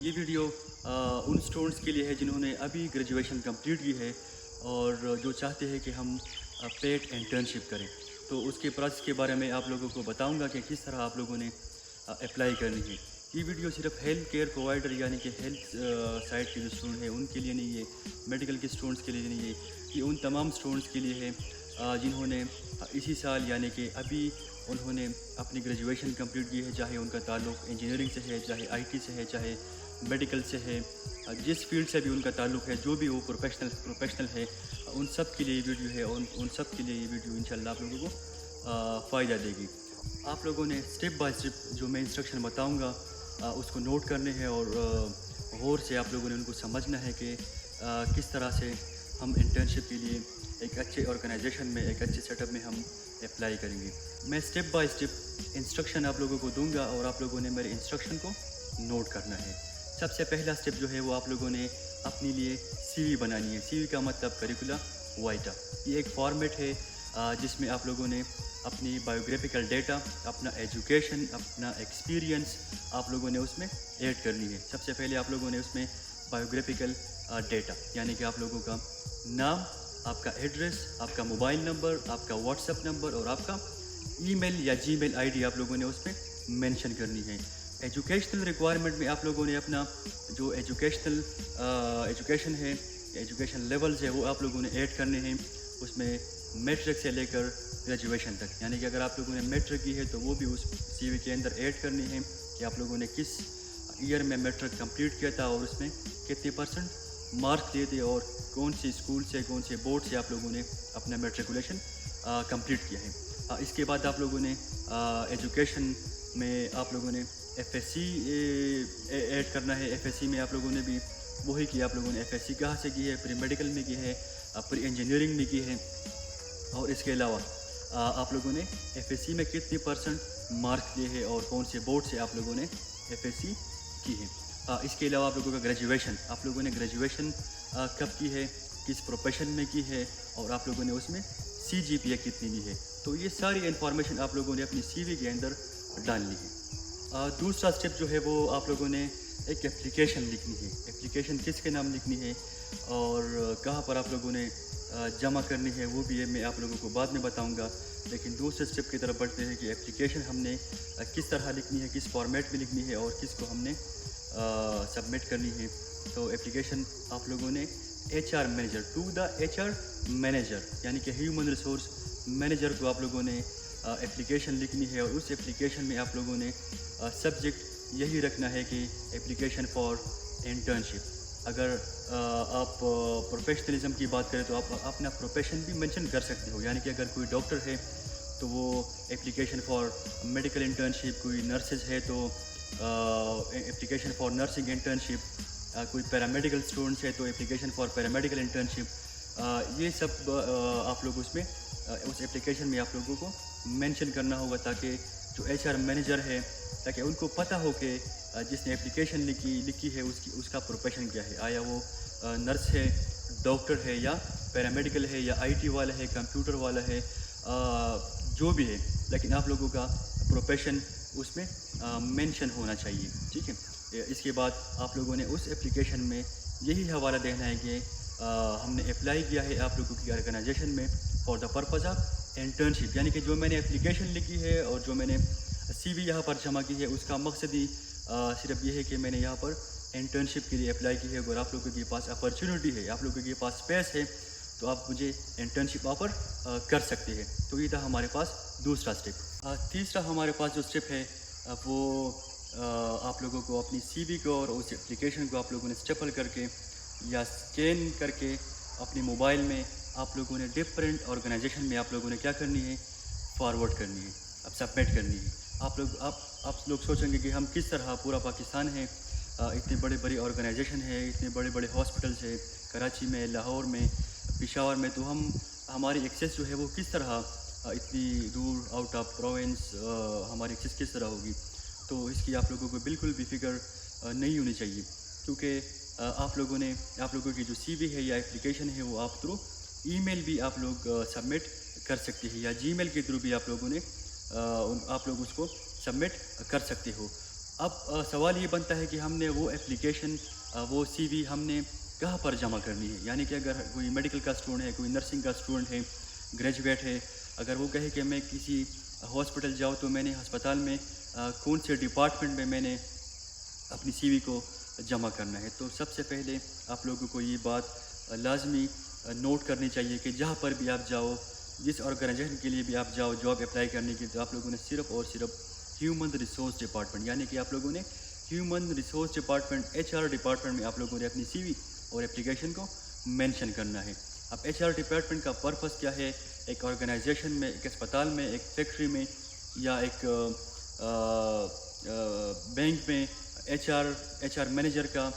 ये वीडियो उन स्टूडेंट्स के लिए है जिन्होंने अभी ग्रेजुएशन कंप्लीट की है और जो चाहते हैं कि हम पेड इंटर्नशिप करें। तो उसके प्रोसेस के बारे में आप लोगों को बताऊंगा कि किस तरह आप लोगों ने अप्लाई करनी है। ये वीडियो सिर्फ हेल्थ केयर प्रोवाइडर यानी कि हेल्थ साइड के जो स्टूडेंट हैं उनके लिए नहीं है, मेडिकल के स्टूडेंट्स के लिए नहीं है, ये उन तमाम स्टूडेंट्स के लिए है जिन्होंने इसी साल यानी कि अभी उन्होंने अपनी ग्रेजुएशन कंप्लीट की है, चाहे उनका ताल्लुक़ इंजीनियरिंग से है, चाहे आईटी से है, चाहे मेडिकल से है, जिस फील्ड से भी उनका ताल्लुक़ है, जो भी वो प्रोफेशनल है, उन सब के लिए ये वीडियो है और उन सब के लिए ये वीडियो इंशाल्लाह आप लोगों को फ़ायदा देगी। आप लोगों ने स्टेप बाय स्टेप जो मैं इंस्ट्रक्शन बताऊंगा उसको नोट करने हैं और गौर से आप लोगों ने उनको समझना है कि किस तरह से हम इंटर्नशिप के लिए एक अच्छे ऑर्गेनाइजेशन में, एक अच्छे सेटअप में हम अप्लाई करेंगे। मैं स्टेप बाय स्टेप इंस्ट्रक्शन आप लोगों को दूंगा और आप लोगों ने मेरे इंस्ट्रक्शन को नोट करना है। सबसे पहला स्टेप जो है वो आप लोगों ने अपने लिए सीवी बनानी है। सीवी का मतलब करिकुलम वाइटा। ये एक फॉर्मेट है जिसमें आप लोगों ने अपनी बायोग्राफिकल डेटा, अपना एजुकेशन, अपना एक्सपीरियंस आप लोगों ने उसमें ऐड करनी है। सबसे पहले आप लोगों ने उसमें बायोग्राफिकल डेटा यानी कि आप लोगों का नाम, आपका एड्रेस, आपका मोबाइल नंबर, आपका व्हाट्सएप नंबर और आपका ईमेल या जीमेल आईडी आप लोगों ने उसमें मेंशन करनी है। एजुकेशनल रिक्वायरमेंट में आप लोगों ने अपना जो एजुकेशन है, एजुकेशन लेवल्स है, वो आप लोगों ने ऐड करने हैं। उसमें मैट्रिक से लेकर ग्रेजुएशन तक, यानी कि अगर आप लोगों ने मैट्रिक की है तो वो भी उस सीवी के अंदर ऐड करनी है कि आप लोगों ने किस ईयर में मैट्रिक कंप्लीट किया था और उसमें कितने % मार्क्स लिए थे और कौन सी स्कूल से, कौन से बोर्ड से आप लोगों ने अपना मैट्रिकुलेशन कंप्लीट किया है। इसके बाद आप लोगों ने एजुकेशन में आप लोगों ने एफएससी ऐड करना है। एफएससी में आप लोगों ने भी वही किया, आप लोगों ने एफएससी कहाँ से की है, प्री मेडिकल में की है, प्री इंजीनियरिंग में की है और इसके अलावा आप लोगों ने एफएससी में कितने % मार्क्स लिए हैं और कौन से बोर्ड से आप लोगों ने एफएससी की है। इसके अलावा आप लोगों का ग्रेजुएशन, आप लोगों ने ग्रेजुएशन कब की है, किस प्रोफेशन में की है और आप लोगों ने उसमें CGPA कितनी ली है। तो ये सारी इन्फॉर्मेशन आप लोगों ने अपनी CV के अंदर डालनी है। दूसरा स्टेप जो है वो आप लोगों ने एक एप्लीकेशन लिखनी है। एप्लीकेशन किसके नाम लिखनी है और कहाँ पर आप लोगों ने जमा करनी है वो भी है, मैं आप लोगों को बाद में बताऊंगा। लेकिन दूसरे स्टेप की तरफ बढ़ते हैं कि एप्लीकेशन हमने किस तरह लिखनी है, किस फॉर्मेट में लिखनी है और किसको हमने सबमिट करनी है। तो एप्लीकेशन आप लोगों ने HR manager to the HR manager यानी कि ह्यूमन रिसोर्स मैनेजर को आप लोगों ने एप्लीकेशन लिखनी है और उस एप्लीकेशन में आप लोगों ने सब्जेक्ट यही रखना है कि एप्लीकेशन फॉर इंटर्नशिप। अगर आप प्रोफेशनलिज्म की बात करें तो आप अपना प्रोफेशन भी मेंशन कर सकते हो, यानी कि अगर कोई डॉक्टर है तो वो एप्लीकेशन फॉर मेडिकल इंटर्नशिप, कोई नर्सेज है तो एप्लीकेशन फॉर नर्सिंग इंटर्नशिप, कोई पैरामेडिकल स्टूडेंट्स है तो एप्लीकेशन फॉर पैरामेडिकल इंटर्नशिप। ये सब आप लोग उसमें उस एप्लीकेशन में आप लोगों को मेंशन करना होगा ताकि जो HR मैनेजर है ताकि उनको पता हो कि जिसने एप्लीकेशन लिखी है उसका प्रोफेशन क्या है। आया वो नर्स है, डॉक्टर है या पैरामेडिकल है या IT वाला है, कंप्यूटर वाला है, जो भी है, लेकिन आप लोगों का प्रोफेशन उसमें मेंशन होना चाहिए। ठीक है। इसके बाद आप लोगों ने उस एप्लीकेशन में यही हवाला देना है कि हमने अप्लाई किया है आप लोगों की ऑर्गेनाइजेशन में for the purpose of internship, यानी कि जो मैंने एप्लीकेशन लिखी है और जो मैंने CV यहाँ पर जमा की है उसका मकसद ही सिर्फ ये है कि मैंने यहाँ पर इंटर्नशिप के लिए अप्लाई की है। अगर आप लोगों के पास अपॉर्चुनिटी है, आप लोगों के पास स्पेस है तो आप मुझे इंटर्नशिप ऑफर कर सकते हैं। तो ये था हमारे पास दूसरा स्टेप। तीसरा हमारे पास जो स्टेप है वो आप लोगों को अपनी CV को और उस एप्लीकेशन को आप लोगों ने स्टेपल करके या स्कैन करके अपने मोबाइल में आप लोगों ने डिफरेंट ऑर्गेनाइजेशन में आप लोगों ने क्या करनी है, फॉरवर्ड करनी है, अब सबमिट करनी है। आप लोग सोचेंगे कि हम किस तरह, पूरा पाकिस्तान है, इतने बड़े ऑर्गेनाइजेशन है, इतने बड़े हॉस्पिटल्स है कराची में, लाहौर में, पेशावर में, तो हमारी एक्सेस जो है वो किस तरह इतनी दूर आउट ऑफ प्रोविंस हमारी एक्सेस किस तरह होगी। तो इसकी आप लोगों को बिल्कुल भी फिक्र नहीं होनी चाहिए, क्योंकि आप लोगों की जो CV है या एप्लीकेशन है वो आप थ्रू ईमेल भी आप लोग सबमिट कर सकते हैं या जीमेल के थ्रू भी आप लोग उसको सबमिट कर सकते हो। اب سوال یہ بنتا ہے کہ ہم نے وہ اپلیکیشن وہ سی وی ہم نے کہاں پر جمع کرنی ہے. یعنی کہ اگر کوئی میڈیکل کا اسٹوڈنٹ ہے, کوئی نرسنگ کا اسٹوڈنٹ ہے, گریجویٹ ہے, اگر وہ کہے کہ میں کسی ہاسپٹل جاؤ تو میں نے ہسپتال میں کون سے ڈپارٹمنٹ میں میں نے اپنی سی وی کو جمع کرنا ہے, تو سب سے پہلے آپ لوگوں کو یہ بات لازمی نوٹ کرنی چاہیے کہ جہاں پر بھی آپ جاؤ, جس آرگنائزیشن کے لیے بھی آپ جاؤ جاب اپلائی کرنے کے لیے, تو آپ لوگوں نے صرف اور صرف ہیومن ریسورس ڈپارٹمنٹ, یعنی کہ آپ لوگوں نے human resource department HR department میں آپ لوگوں نے اپنی سی وی اور اپلیکیشن کو مینشن کرنا ہے. اب HR ڈپارٹمنٹ کا پرپس کیا ہے؟ ایک آرگنائزیشن میں, ایک اسپتال میں, ایک فیکٹری میں یا ایک بینک میں HR مینیجر کا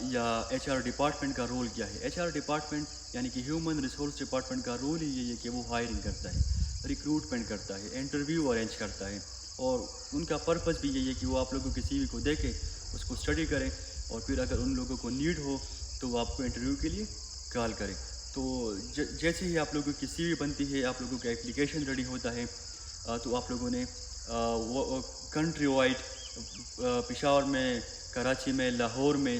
یا HR ڈپارٹمنٹ کا رول کیا ہے؟ HR ڈپارٹمنٹ یعنی کہ ہیومن ریسورس ڈپارٹمنٹ کا رول ہی یہ ہے کہ وہ ہائرنگ کرتا ہے, ریکروٹمنٹ کرتا ہے, انٹرویو ارینج کرتا ہے, اور ان کا پرپس بھی یہی ہے کہ وہ آپ لوگوں کی سی وی کو دیکھیں, اس کو اسٹڈی کریں, اور پھر اگر ان لوگوں کو نیڈ ہو تو وہ آپ کو انٹرویو کے لیے کال کریں. تو جیسے ہی آپ لوگوں کی سی وی بنتی ہے, آپ لوگوں کا اپلیکیشن ریڈی ہوتا ہے, تو آپ لوگوں نے کنٹری وائڈ پشاور میں, کراچی میں, لاہور میں,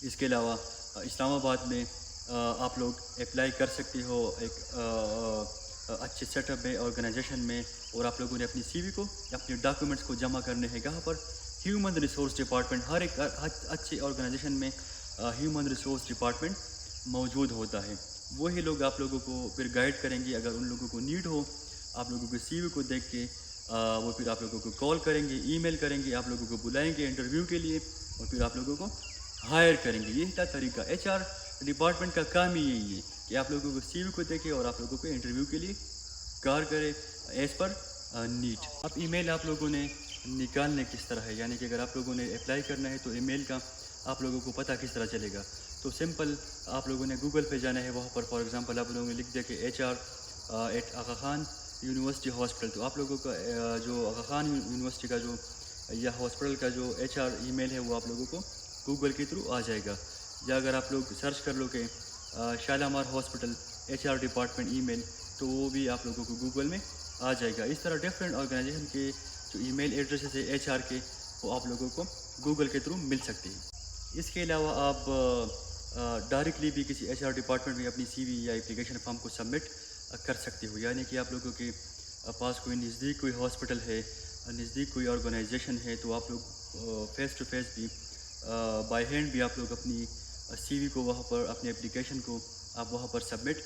اس کے علاوہ اسلام آباد میں آپ لوگ اپلائی کر سکتے ہو ایک اچھے سیٹ اپ میں, آرگنائزیشن میں, اور آپ لوگوں نے اپنی سی وی کو, اپنے ڈاکیومنٹس کو جمع کرنے ہیں کہاں پر؟ Human resource department. ہر ایک اچھے آرگنائزیشن میں ہیومن ریسورس ڈپارٹمنٹ موجود ہوتا ہے. وہی لوگ آپ لوگوں کو پھر گائیڈ کریں گے. اگر ان لوگوں کو نیڈ ہو, آپ لوگوں کی سی وی کو دیکھ کے وہ پھر آپ لوگوں کو کال کریں گے, ای میل کریں گے, آپ لوگوں کو بلائیں گے انٹرویو کے لیے, اور پھر آپ لوگوں کو ہائر کریں گے. یہی تھا طریقہ. HR ڈپارٹمنٹ کا کام ہی یہی ہے کہ آپ لوگوں کو سی وی کو دیکھے اور آپ لوگوں کو انٹرویو کے لیے کار کرے ایز پر نیٹ. اب ای میل آپ لوگوں نے نکالنے کس طرح ہے؟ یعنی کہ اگر آپ لوگوں نے اپلائی کرنا ہے تو ای میل کا آپ لوگوں کو پتہ کس طرح چلے گا؟ تو سمپل آپ لوگوں نے گوگل پہ جانا ہے. وہاں پر فار ایگزامپل آپ لوگوں نے لکھ دیا کہ HR at Aga Khan university hospital. تو آپ لوگوں کا جو آغا خان یونیورسٹی کا جو یا ہاسپٹل کا جو HR ای میل ہے وہ آپ لوگوں کو گوگل کے تھرو آ جائے گا. یا اگر آپ لوگ سرچ کر لو کہ شالامار ہاسپٹل HR ڈپارٹمنٹ ای میل, تو وہ بھی آپ لوگوں کو گوگل میں آ جائے گا. اس طرح ڈفرینٹ آرگنائزیشن کے جو ای میل ایڈریسز ہے HR کے, وہ آپ لوگوں کو گوگل کے تھرو مل سکتے ہیں. اس کے علاوہ آپ ڈائریکٹلی بھی کسی HR ڈپارٹمنٹ میں اپنی سی وی یا اپلیکیشن فارم کو سبمٹ کر سکتے ہو. یعنی کہ آپ لوگوں کے پاس کوئی نزدیک کوئی ہاسپٹل ہے, نزدیک کوئی آرگنائزیشن ہے, تو آپ لوگ فیس ٹو فیس بھی بائی ہینڈ بھی آپ لوگ اپنی سی وی کو وہاں پر, اپنے اپلیکیشن کو آپ وہاں پر سبمٹ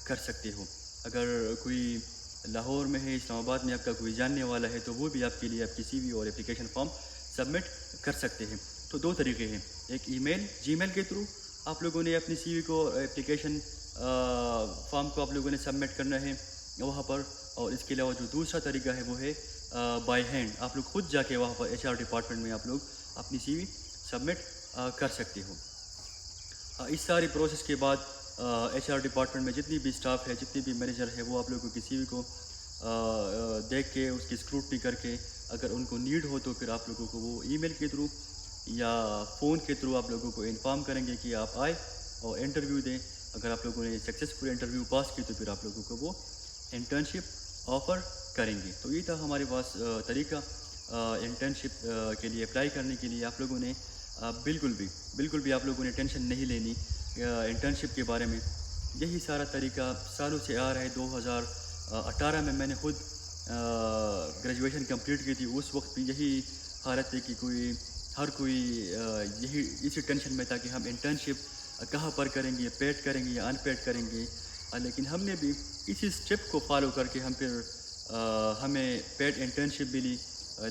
کر سکتے ہو. اگر کوئی لاہور میں ہے, اسلام آباد میں آپ کا کوئی جاننے والا ہے, تو وہ بھی آپ کے لیے آپ کی سی وی اور اپلیکیشن فارم سبمٹ کر سکتے ہیں. تو دو طریقے ہیں. ایک ای میل, جی میل کے تھرو آپ لوگوں نے اپنی سی وی کو, اپلیکیشن فارم کو آپ لوگوں نے سبمٹ کرنا ہے وہاں پر, اور اس کے علاوہ جو دوسرا طریقہ ہے وہ ہے بائی ہینڈ. آپ لوگ خود جا کے وہاں پر HR ڈپارٹمنٹ میں آپ لوگ اپنی سی وی سبمٹ کر سکتے ہو. اس ساری پروسیس کے بعد HR ڈپارٹمنٹ میں جتنی بھی اسٹاف ہے, جتنی بھی مینیجر ہے, وہ آپ لوگوں کی سی وی کو دیکھ کے, اس کی اسکروٹنی کر کے, اگر ان کو نیڈ ہو تو پھر آپ لوگوں کو وہ ای میل کے تھرو یا فون کے تھرو آپ لوگوں کو انفارم کریں گے کہ آپ آئے اور انٹرویو دیں. اگر آپ لوگوں نے سکسیزفل انٹرویو پاس کی تو پھر آپ لوگوں کو وہ انٹرنشپ آفر کریں گے. تو یہ تھا ہمارے پاس طریقہ انٹرنشپ کے لیے اپلائی کرنے کے لیے. آپ لوگوں نے بالکل بھی آپ لوگوں نے ٹینشن نہیں لینی انٹرنشپ کے بارے میں. یہی سارا طریقہ سالوں سے آ رہا ہے. 2018 میں میں نے خود گریجویشن کمپلیٹ کی تھی. اس وقت بھی یہی حالت ہے کہ ہر کوئی اسی ٹینشن میں تھا کہ ہم انٹرنشپ کہاں پر کریں گے, پیڈ کریں گے یا ان پیڈ کریں گے. لیکن ہم نے بھی اسی اسٹیپ کو فالو کر کے ہمیں پیڈ انٹرنشپ ملی.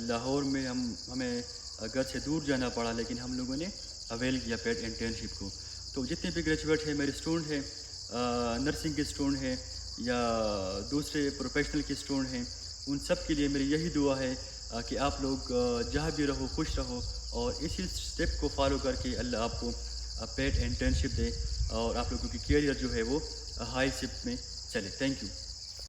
لاہور میں ہمیں گھر سے دور جانا پڑا, لیکن ہم لوگوں نے اویل کیا پیڈ انٹرنشپ کو. تو جتنے بھی گریجویٹ ہیں, میرے اسٹوڈنٹ ہیں, نرسنگ کے اسٹوڈنٹ ہیں یا دوسرے پروفیشنل کے اسٹوڈنٹ ہیں, ان سب کے لیے میری یہی دعا ہے کہ آپ لوگ جہاں بھی رہو خوش رہو, اور اسی اسٹیپ کو فالو کر کے اللہ آپ کو پیڈ انٹرنشپ دے اور آپ لوگوں کی کیریئر جو ہے وہ ہائی شپ میں چلے. Thank you.